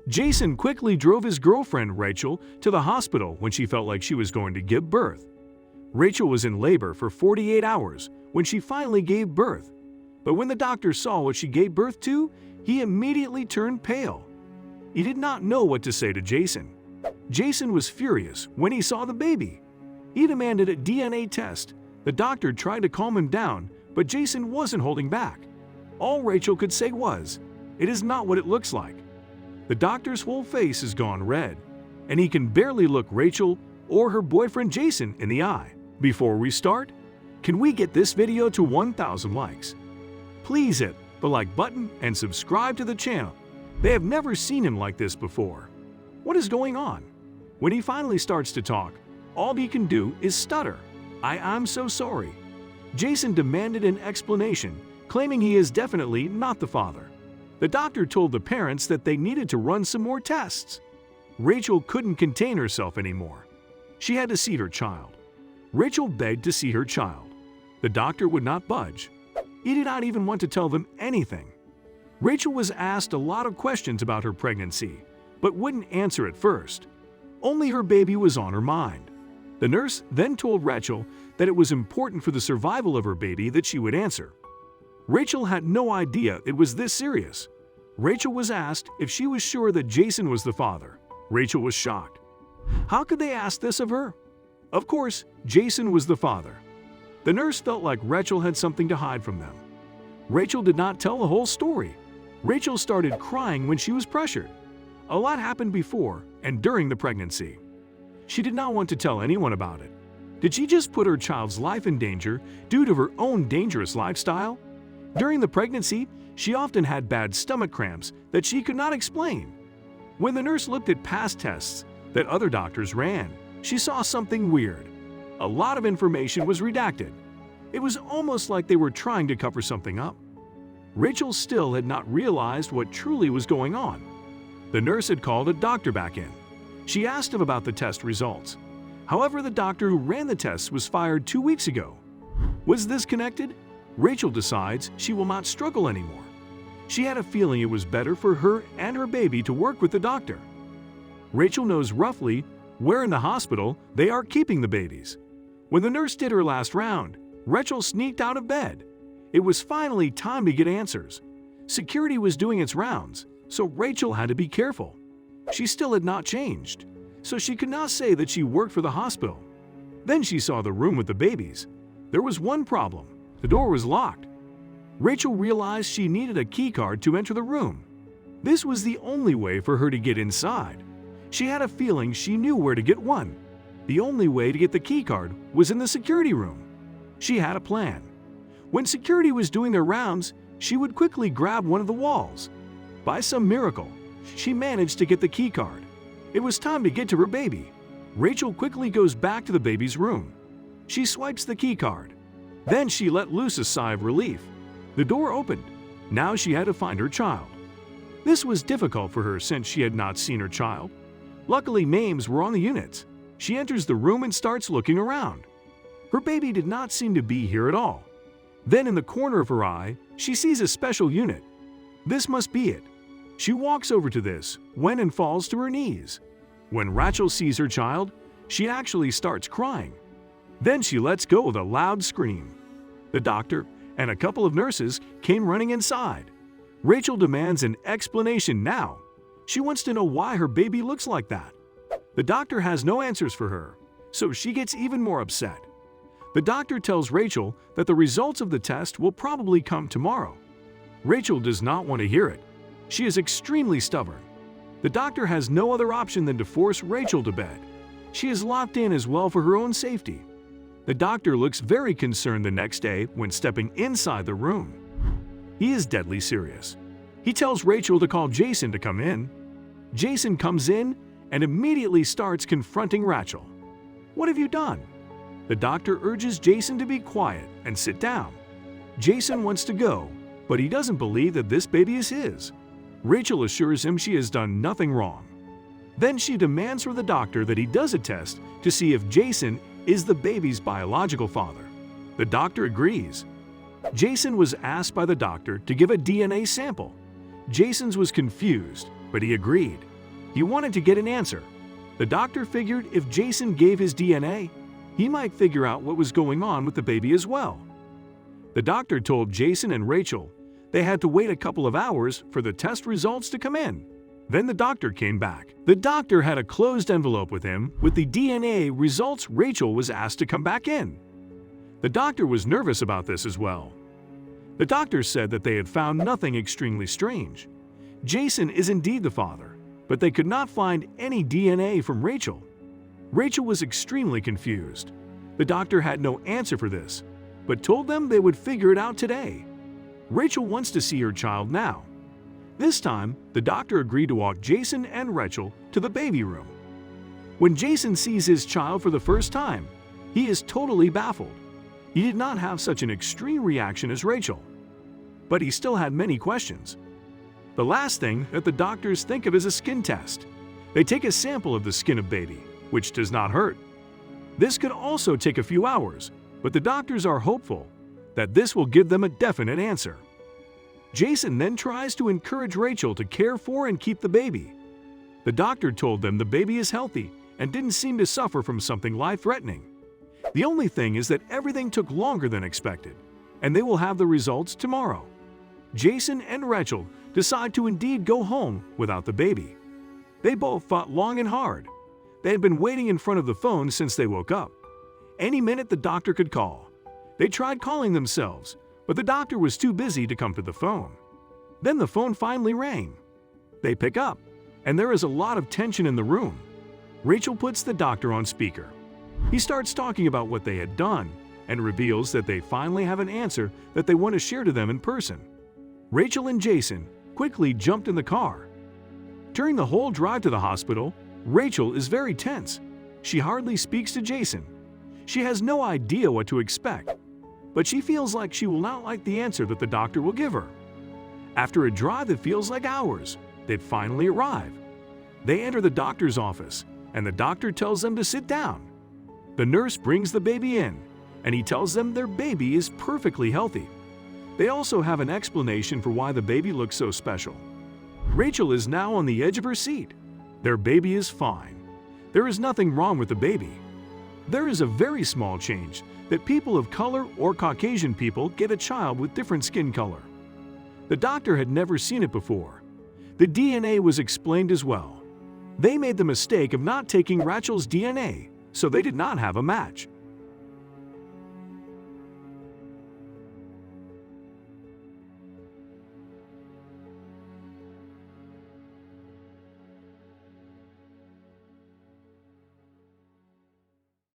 Jason quickly drove his girlfriend Rachel to the hospital when she felt like she was going to give birth. Rachel was in labor for 48 hours when she finally gave birth. But when the doctor saw what she gave birth to, he immediately turned pale. He did not know what to say to Jason. Jason was furious when he saw the baby. He demanded a DNA test. The doctor tried to calm him down, but Jason wasn't holding back. All Rachel could say was, "It is not what it looks like." The doctor's whole face has gone red, and he can barely look Rachel or her boyfriend Jason in the eye. Before we start, can we get this video to 1,000 likes? Please hit the like button and subscribe to the channel. They have never seen him like this before. What is going on? When he finally starts to talk, all he can do is stutter. I'm so sorry." Jason demanded an explanation, claiming he is definitely not the father. The doctor told the parents that they needed to run some more tests. Rachel couldn't contain herself anymore. She had to see her child. Rachel begged to see her child. The doctor would not budge. He did not even want to tell them anything. Rachel was asked a lot of questions about her pregnancy, but wouldn't answer at first. Only her baby was on her mind. The nurse then told Rachel that it was important for the survival of her baby that she would answer. Rachel had no idea it was this serious. Rachel was asked if she was sure that Jason was the father. Rachel was shocked. How could they ask this of her? Of course, Jason was the father. The nurse felt like Rachel had something to hide from them. Rachel did not tell the whole story. Rachel started crying when she was pressured. A lot happened before and during the pregnancy. She did not want to tell anyone about it. Did she just put her child's life in danger due to her own dangerous lifestyle? During the pregnancy, she often had bad stomach cramps that she could not explain. When the nurse looked at past tests that other doctors ran, she saw something weird. A lot of information was redacted. It was almost like they were trying to cover something up. Rachel still had not realized what truly was going on. The nurse had called a doctor back in. She asked him about the test results. However, the doctor who ran the tests was fired 2 weeks ago. Was this connected? Rachel decides she will not struggle anymore. She had a feeling it was better for her and her baby to work with the doctor. Rachel knows roughly where in the hospital they are keeping the babies. When the nurse did her last round, Rachel sneaked out of bed. It was finally time to get answers. Security was doing its rounds, so Rachel had to be careful. She still had not changed, so she could not say that she worked for the hospital. Then she saw the room with the babies. There was one problem. The door was locked. Rachel realized she needed a key card to enter the room. This was the only way for her to get inside. She had a feeling she knew where to get one. The only way to get the key card was in the security room. She had a plan. When security was doing their rounds, she would quickly grab one of the walls. By some miracle, she managed to get the key card. It was time to get to her baby. Rachel quickly goes back to the baby's room. She swipes the key card. Then she let loose a sigh of relief. The door opened. Now she had to find her child. This was difficult for her since she had not seen her child. Luckily, names were on the units. She enters the room and starts looking around. Her baby did not seem to be here at all. Then in the corner of her eye, she sees a special unit. This must be it. She walks over to this, when and falls to her knees. When Rachel sees her child, she actually starts crying. Then she lets go with a loud scream. The doctor and a couple of nurses came running inside. Rachel demands an explanation now. She wants to know why her baby looks like that. The doctor has no answers for her, so she gets even more upset. The doctor tells Rachel that the results of the test will probably come tomorrow. Rachel does not want to hear it. She is extremely stubborn. The doctor has no other option than to force Rachel to bed. She is locked in as well for her own safety. The doctor looks very concerned the next day when stepping inside the room. He is deadly serious. He tells Rachel to call Jason to come in. Jason comes in and immediately starts confronting Rachel. "What have you done?" The doctor urges Jason to be quiet and sit down. Jason wants to go, but he doesn't believe that this baby is his. Rachel assures him she has done nothing wrong. Then she demands from the doctor that he does a test to see if Jason is the baby's biological father. The doctor agrees. Jason was asked by the doctor to give a DNA sample. Jason's was confused. but he agreed. He wanted to get an answer. The doctor figured if Jason gave his DNA, he might figure out what was going on with the baby as well. The doctor told Jason and Rachel they had to wait a couple of hours for the test results to come in. Then the doctor came back. The doctor had a closed envelope with him with the DNA results. Rachel was asked to come back in. The doctor was nervous about this as well. The doctor said that they had found nothing extremely strange. Jason is indeed the father, but they could not find any DNA from Rachel. Rachel was extremely confused. The doctor had no answer for this, but told them they would figure it out today. Rachel wants to see her child now. This time, the doctor agreed to walk Jason and Rachel to the baby room. When Jason sees his child for the first time, he is totally baffled. He did not have such an extreme reaction as Rachel, but he still had many questions. The last thing that the doctors think of is a skin test. They take a sample of the skin of baby, which does not hurt. This could also take a few hours, but the doctors are hopeful that this will give them a definite answer. Jason then tries to encourage Rachel to care for and keep the baby. The doctor told them the baby is healthy and didn't seem to suffer from something life-threatening. The only thing is that everything took longer than expected, and they will have the results tomorrow. Jason and Rachel decide to indeed go home without the baby. They both fought long and hard. They had been waiting in front of the phone since they woke up. Any minute the doctor could call. They tried calling themselves, but the doctor was too busy to come to the phone. Then the phone finally rang. They pick up, and there is a lot of tension in the room. Rachel puts the doctor on speaker. He starts talking about what they had done and reveals that they finally have an answer that they want to share to them in person. Rachel and Jason quickly jumped in the car. During the whole drive to the hospital, Rachel is very tense. She hardly speaks to Jason. She has no idea what to expect, but she feels like she will not like the answer that the doctor will give her. After a drive that feels like hours, they finally arrive. They enter the doctor's office, and the doctor tells them to sit down. The nurse brings the baby in, and he tells them their baby is perfectly healthy. They also have an explanation for why the baby looks so special. Rachel is now on the edge of her seat. Their baby is fine. There is nothing wrong with the baby. There is a very small change that people of color or Caucasian people get a child with different skin color. The doctor had never seen it before. The DNA was explained as well. They made the mistake of not taking Rachel's DNA, so they did not have a match.